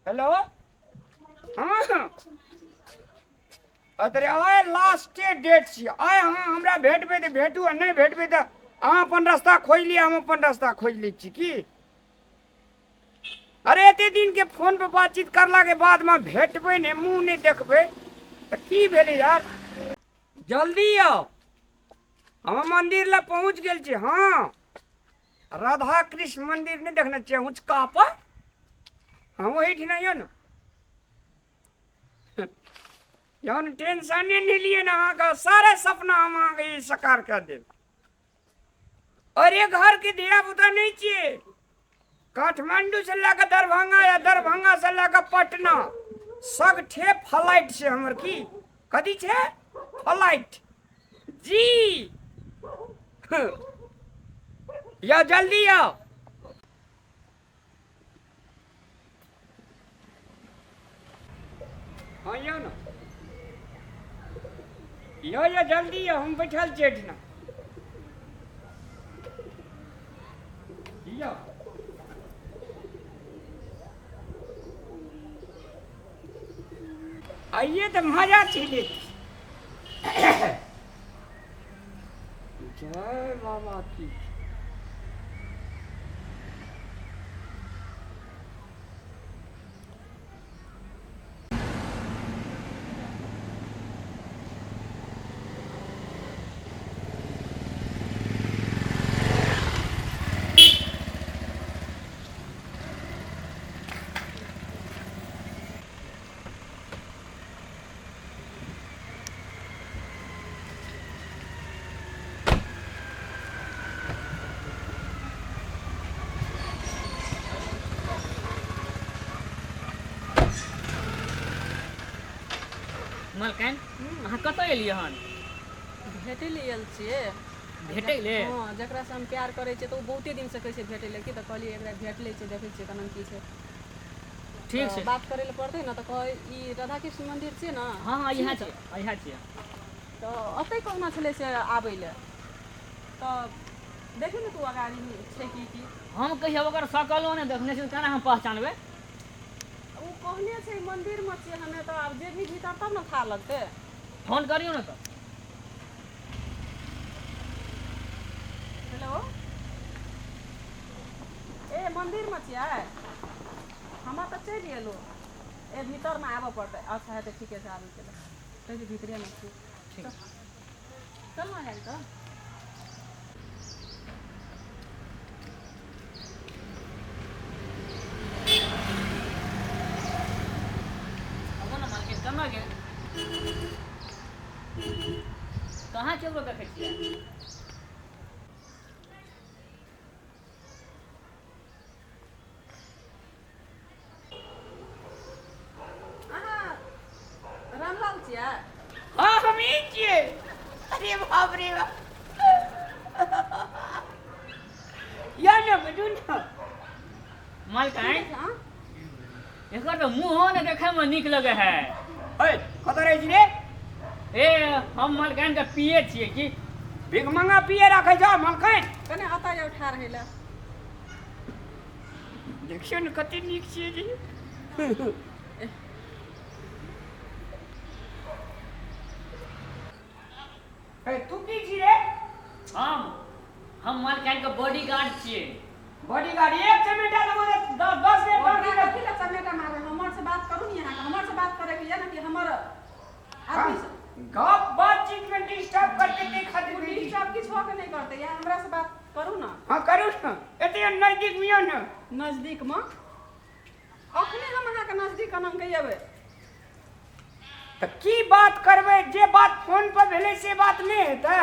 Hello हाँ अरे आए लास्ट डेट छी आए हाँ हमरा भेटबे तऽ भेटू आ नहीं भेटबे तऽ अहाँ अपन रास्ता खोज लिअ हम अपन रास्ता खोज लै छी की अरे एते दिन के फोन पे बातचीत करला के बाद में भेटबे ने मुंह नहीं देखबे तऽ की भेलै यार जल्दी आओ हम मंदिर ला पहुंच गेल छी हाँ राधा कृष्ण मंदिर नहीं देखने चाहिए ऊंचका पर हम वही ठिना यो ना जौन टेंशन नहीं लिए ना अहाँके सारे सपना हम अहाँके साकार कर देब और ये घर के धिया पुता नहीं चाहिए काठमांडू से लेकर दरभंगा या दरभंगा से लेकर पटना सगठे फ्लाइट से हमर की कथी छे फ्लाइट जी या जल्दी आओ हाँ यो ना यो जल्दी आओ हम बैठल छियै एहिठिना यो आइए तो मजा चले जय बाबा की मलकान अहाँ कतऽ एलियै हन भेटै ले आयल छियै भेटै ले हाँ जकरा से हम प्यार करै छियै तऽ ओ बहुते दिन से कहै छै भेटै ले की तऽ कहलियै एकरा भेट लै छै देखै छियै केना की छै ठीक छै बात करै लए पड़तै ने तऽ कहै ई राधा कृष्ण मंदिर छियै ने हाँ हाँ यहाँ छियै तऽ अतै कहना छलै से आबै ले तऽ देखी ने तू अगाड़ी छै की हम कहियो ओकर शकलो नहि देखने छी केना हम पहचानबै ओ कहने छै मंदिरमे छियै हमे तऽ आब जे भी भीतर तब ने था लगतै फोन करियो ने तऽ हेलो ए मंदिरमे छियै हमे तऽ चलि गेलहुँ ए भीतरमे आबऽ पड़तै अच्छा हेतै ठीके से आबै छै कहै भीतरेमे छी ठीक चल ने जाइ तऽ अब ना मालकिन केना गेल कहाँ छै ओकरा देखै छियै रामलाल छियै हाँ हम ही छियै अरे बाप रे बाप या ना बजू ना मालकान हाँ एकर तऽ मुँहो ने देखैमे नीक लगै है ओए कतऽ रहै छी रे ए हम मालकान के पिए छियै की भिखमंगा पिए राखै छ मलखैन कने अतऽ जे उठा रहै लए देखियो ने कते नीक छियै जी ए तू की छी रे हम मालकान के बॉडीगार्ड छियै बॉडीगार्ड एक चमेटा देबो 10 मिनट बाकी ओकरा कथी लए चमेटा मारे हमर से बात करू ने यहाँ हमर से बात करे के ये ना कि हमर आदमी से गप बातचीत में डिस्टर्ब करते ते खातिर डिस्टर्ब किछु के नहीं करते या हमरा से बात करू ना हां करू ना एते नजदीक मियो ना नजदीक में अखने हम अहाँ के नजदीक अनम के येबे त की बात करबै जे बात फोन पर भेलै से बात नहीं हेतै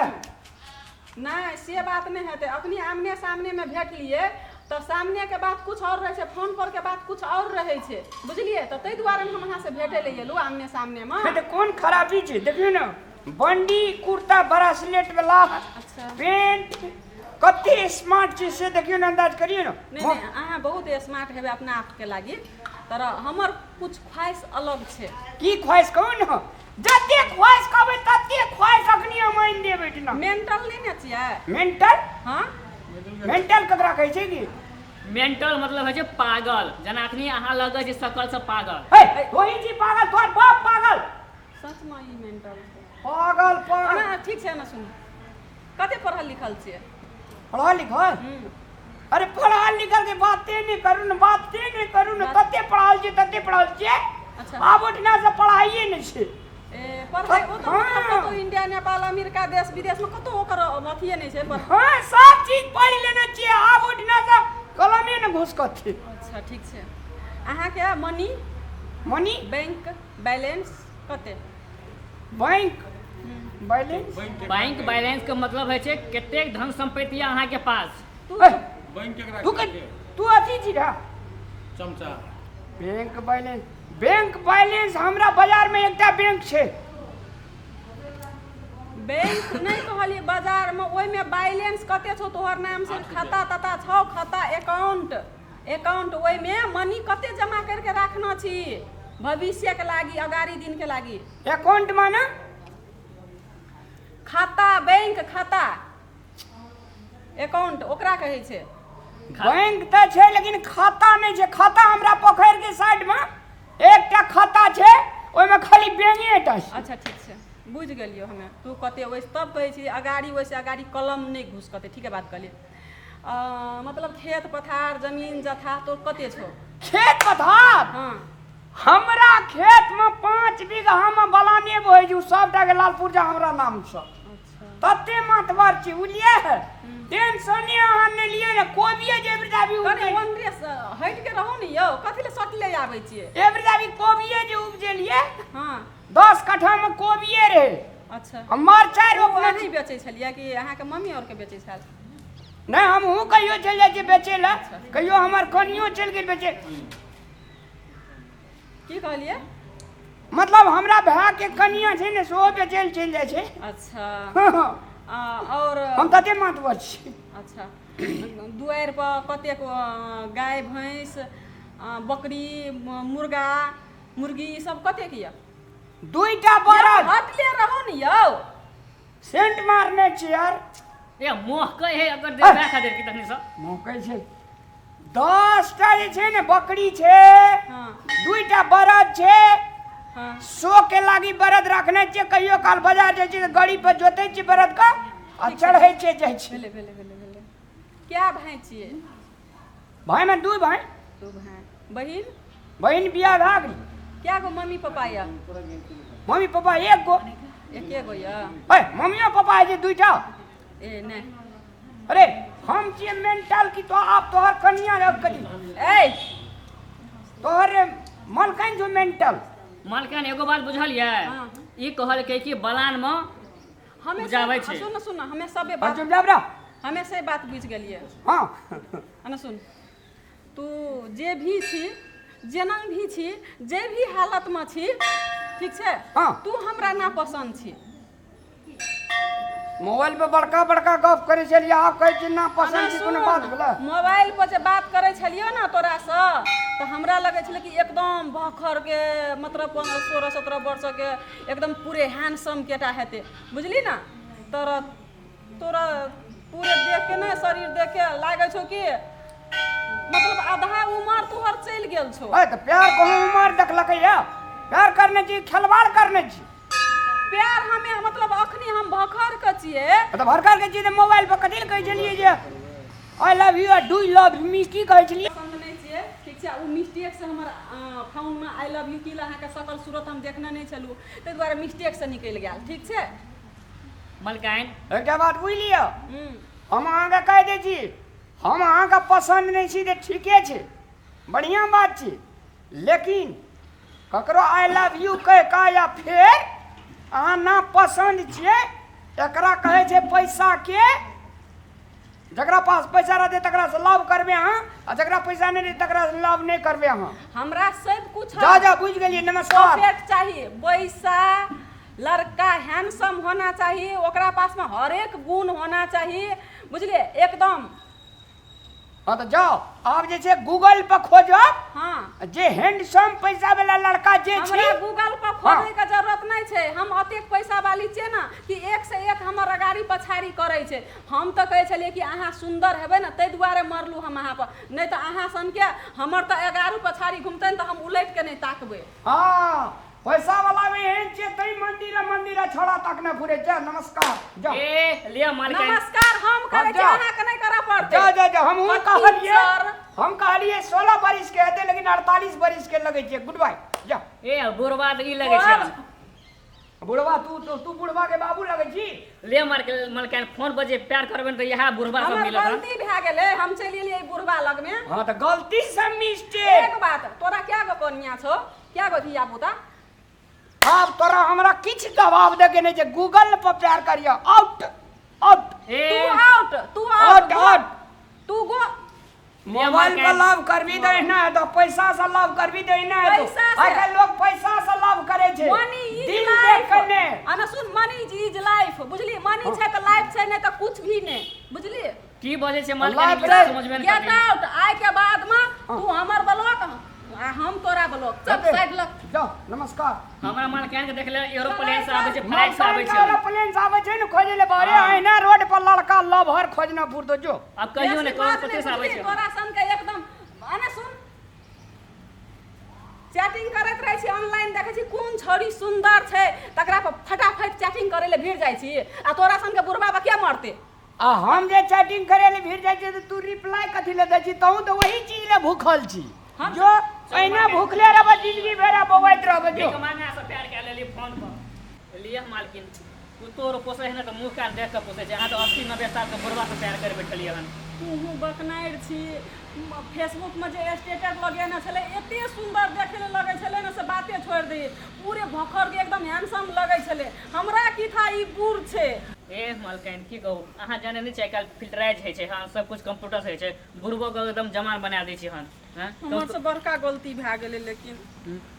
नहीं से बात नहीं हेतै अखनी आमने सामने में भेट लिए तो सामने के बात कुछ और रहे फोन पर के बात कुछ और रहे बुझलिए तो तै दुआरे हम अहाँ से भेटे ले गेलू आमने सामने में तो कौन खराबी छै देखियो ना बंडी कुर्ता ब्रासलेट वाला अच्छा पेंट कते स्मार्ट छै से देखियो ना अंदाज करियो ना नहीं नहीं अहाँ बहुत स्मार्ट हेबे अपना आप के लागी तर हमर कुछ ख्वाहिश अलग छे की ख्वाहिश कहू ना जते ख्वाहिश कहबै तते ख्वाहिश अखनी मान देबै ना मेंटल नहीं ना छियै मेंटल हाँ मेंटल ककरा कहै छै की मेंटल मतलब है जे पागल, जना अखनी अहाँ लगे जे सकल से पागल। हे तोही जी पागल, तोहर बाप पागल। सच में ई मेंटल पागल पागल। ना ठीक छै ना सुन कते पढ़ल लिखल छियै पढ़ल लिखल? अरे पढ़ल लिखल के बातें नहीं करू न, बातें नहीं करू न। कते पढ़ल छी तते पढ़ल छी। अच्छा आब उठना से पढ़ाइए नहीं छै। ए पढ़ाई ओ तो कतो इंडिया नेपाल अमेरिका देश विदेश में कतो ओकर अथिए नहीं छै पर हाँ सब चीज पढ़ लेना चाहिए। आब उठना से कलमे न घुस कथी। अच्छा ठीक छै अहाँ के मनी मनी बैंक बैलेंस कते बैंक बैलेंस बैंक बैलेंस के मतलब है छे कतेक धन संपत्ति अहाँ के पास। बैंक केकरा तू कहै छै? तू अथी छी रहा चमचा। बैंक बैलेंस हमरा बाजार में एकटा बैंक छै। बैंक नहीं कहलिए बाजार में ओइ में बैलेंस कते छौ तोहर नाम से खाता तता छौ खाता अकाउंट ओइ में मनी कते जमा करके राखना छी भविष्य के लागी अगाड़ी दिन के लागी। अकाउंट माने खाता बैंक खाता अकाउंट ओकरा कहै छै। बैंक तो छै लेकिन खाता नहीं छै। खाता हमरा पोखर के साइड में एकटा खाता छै, ओइ में खाली बैंगे टा छै। अच्छा ठीक छै बुझ गेलियो हमे तू कते वैसे तब कहै छी अगाड़ी वैसे अगाड़ी कलम नहीं घुस कते ठीक है बात कहलिए। मतलब खेत पथार जमीन जथा तो कते छौ खेत पथार? हाँ हमरा खेत में 5 बीघा में बलाने बोइ जू सबटा के लालपुर जा हमरा नाम से। अच्छा तते मातबर छी बुझलिए। टेंशन अहाँ नहीं लिए ने। कोबिये जे एवरेज भी कने वनरे हट के रहो न यौ कथि ले सट ले आबै छियै। एवरेज भी कोबिये जे उपजेलिए हाँ 10 कट्ठा में कोबिये रहे। अच्छा हम मरचाई रोपने नहीं बेचै छलियै कि अहाँ के मम्मी और के बेचै छल? नहीं हमहू कहियो चल जाए छी बेचे ला, कहियो हमर कनियो चल गेल बेचे। की कहलिए? मतलब हमरा भाई के कनिया छै ने सो बेचे ल चल जाए छै। अच्छा और हम तते मातबर छी। अच्छा दुआर पर कतेक गाय भैंस बकरी मुर्गा मुर्गी ई सब कतेक यऽ? 2टा बरद। हटले रहो न यौ सेंट मारने छी यार। ये मोहकै है अगर देखा खातिर की तखनी से मौके छै 10टा जे छै ने बकरी छै, हाँ 2टा बरद छै। हाँ 100 के लागी बरद रखने छै। कहियो काल बाजार जाय छै गाड़ी पर जोते छै बरद का आ चढ़ै छै जाय छै। भेले भेले भेले भेले क्या भाई छियै? भाई में 2 भाई। दू भाई बहिन बहन बियाह भए गेल। क्या गो मम्मी पापा या? मम्मी पापा एक गो। एके गो या? ए मम्मियो पापा है 2टा। ए नहीं अरे हम छियै मेंटल की तो आप तोहर कनिया रख करी। ए तोहर मलकन जो मेंटल। मालकन एगो बात बुझल ये हाँ। ई कहल के कि बलान में हमें उपजाबै छै। सुन सुन हमें सबे बात चुप जाब रहा। हमें से बात बुझ गेलिए। हां है ना सुन तू जे भी छी जेना भी छी जे भी हालत में छी ठीक छै हाँ। तू हमरा ना पसंद छी। मोबाइल पे बड़का बड़का गप करे छलिए आप कहै छी ना पसंद छी कोनो बात भेला? मोबाइल पर जे बात करे छलियो ना तोरा से तो हमरा लगे छले कि एकदम भखर के मतलब 16-17 वर्ष के एकदम पूरे हैंडसम केटा हेते बुझली ना। तोरा तोरा पूरे देख के ना शरीर देख के लागे छौ कि मतलब आधा उम्र तोहर चल गेल छौ। ए त प्यार को उम्र देखलकै या? प्यार करने छी खिलवाड़ करने छी। प्यार हमें मतलब अखनी हम भखर के छिए त भरकर के छी त मोबाइल पर कथि कहै छलिए जे I love you do you love me की कहै छलिए? पसंद नहीं छिए ठीक छै। उ मिस्टेक से हमर फोन में आई लव यू की अहाँ के सकल सूरत हम देखने नहीं छलू तै दुआरे मिस्टेक से निकल गेल ठीक छै। मलकाइन एकटा बात बुझ लियो हम अहाँ के कह दे छी हम अहाँ का पसंद नहीं छी त ठीके छै बढ़िया बात छी। लेकिन ककरो आई लव यू कह का या फिर अहाँ ना पसंद छियै एकरा कहै छै पैसा के। जकरा पास पैसा रहते तकरा से लव करबे अहाँ आ जकरा पैसा नहीं रहते तकरा से लव नहीं करबे अहाँ। हमरा सब कुछ जा जा बुझ गेलिए नमस्कार। परफेक्ट चाहिए पैसा लड़का हैंडसम होना चाहिए ओकरा पास में हर एक गुण होना चाहिए बुझलिए एकदम। हाँ तो जाओ आप जैसे गूगल पर खोजो हाँ जे हैंडसम पैसा वाला लड़का जे हमरा छी गूगल पर खोजै के जरूरत नहीं छै। हम अतेक पैसा वाली छियै ना कि एक से एक हमर अगाड़ी पछाड़ी करै छै। हम तो कहै छलियै कि अहाँ सुंदर हेबै ना ताहि दुआरे मरलू हम अहाँ पर, नहीं तो अहाँ सन के हमर तो एगारू पछाड़ी घुमतै तो हम उलट के नहीं ताकबै। हाँ पैसा वाला में हैं जे तई मंदिर छोड़ा तक न पूरे जा नमस्कार जाओ ए लिया मालकिन नमस्कार हम करे छी, जा। अहाँ के नहीं करा पड़तै। जा हम पच्चीस कहलिए सर। हम कहलिए 16 बरिस के हेते लेकिन 48 बरिस के लगे छे। गुड बाय जा ए बुढ़वा त ई लगे छै। बुढ़वा तू बुढ़वा के बाबू लगे छी। ले मालकिन फोन पर जे प्यार करबे त यहा बुढ़वा सब हमर मिलत। गलती भए गेलै, हम चलि एलियै बुढ़वा लग में। हाँ तो गलती से मिस्टेक। एक बात, तोरा क्या गो कनिया छो, क्या गो धिया पुता? अब तोरा हमरा किछ जवाब दे के नहीं जे गूगल पर प्यार करियो। आउट आउट ए तू आउट आउट तू गो मोबाइल पर लव करबी तो ना है तो पैसा से लव करबी तो ना है तो पैसा से। आजकल लोग पैसा से लव करे छे। मनी इज दिल लाइफ। देख करने अना सुन, मनी इज लाइफ, बुझली? मनी छै त लाइफ छै, नहीं तो कुछ भी नहीं, बुझली? की बजे छै अल्लाह मालकिन करे। समझ में गेट नहीं आउट। आइ के बाद में तू हमर ब्लॉक आ हम तोरा ब्लॉक सब साइड लग। जाओ नमस्कार। हमरा मालकिन के देखले एरोप्लेन से आबै छै, फ्लाइट से आबै छै। एरोप्लेन से आबै छै न खोजे ले बारे आइना रोड पर लड़का लव हर खोजना पुरतो जो। अब कहियो ने ऐसी बात करोड़पति से नहीं, आबै बुझली? छै। तोरा सन के एकदम अने सुन, चैटिंग करैत रहे छी ऑनलाइन, देखै छी कोन छौरी सुंदर छै तकरा पर फटाफट चैटिंग करे ले भिड़ जाइ छी। आ तोरा सन के बुढ़वा बा क्या मरते? आ हम जे चैटिंग करे ले भीड़ जाय छै तो तू रिप्लाई कथि ले दै छी? तहू तो वही चीज ले भूखल छी हम जो एना भूखले रहबे जिंदगी भर बवैत रहबे जो। भीख मांगे से प्यार के लेली फोन पर लिए मालकिन तोर पोसे है ना तो मुंह कान देख के पोसे छै। अहाँ तो 80-90 साल के बुढ़वा से प्यार करे बैठलिए हन। तू बकनाइर छी। फेसबुक में जे स्टेटस लगेने छले एते सुंदर देखे ले लगे छले ना से बाते छोड़ दे। पूरे भखर के एकदम हैंडसम लगे छले। हमरा की था ई बूढ़ छे। ए मालकिन की कहू, अहाँ जाने नहीं चाहिए फिल्टराइज है छै। हाँ सब कुछ कंप्यूटर से है छै। बुढ़बो के एकदम जमान बना दै छी हन। हैं हमर से बड़का गलती भए गेलै। लेकिन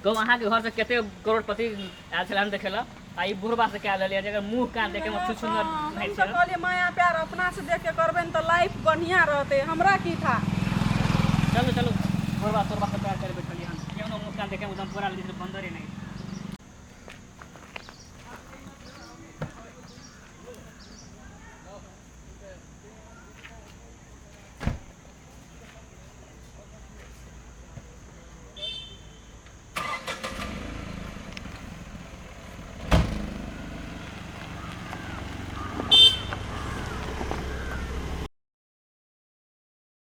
कहू अहाँ के घर से कते करोड़पति आयल छले हन देखे ला, आ ई बुढ़वा से क्या लेलिए जकर मुंह कान देखे में सुंदर हम नहीं तो छै। कहलिए माया प्यार अपना से देख के करबे न तो लाइफ बढ़िया रहते। हमरा की था? चलो बुढ़वा तोरवा से प्यार करे बैठलिए हन। केहनो मुंह कान देखे में एकदम पूरा बंदर ही नहीं।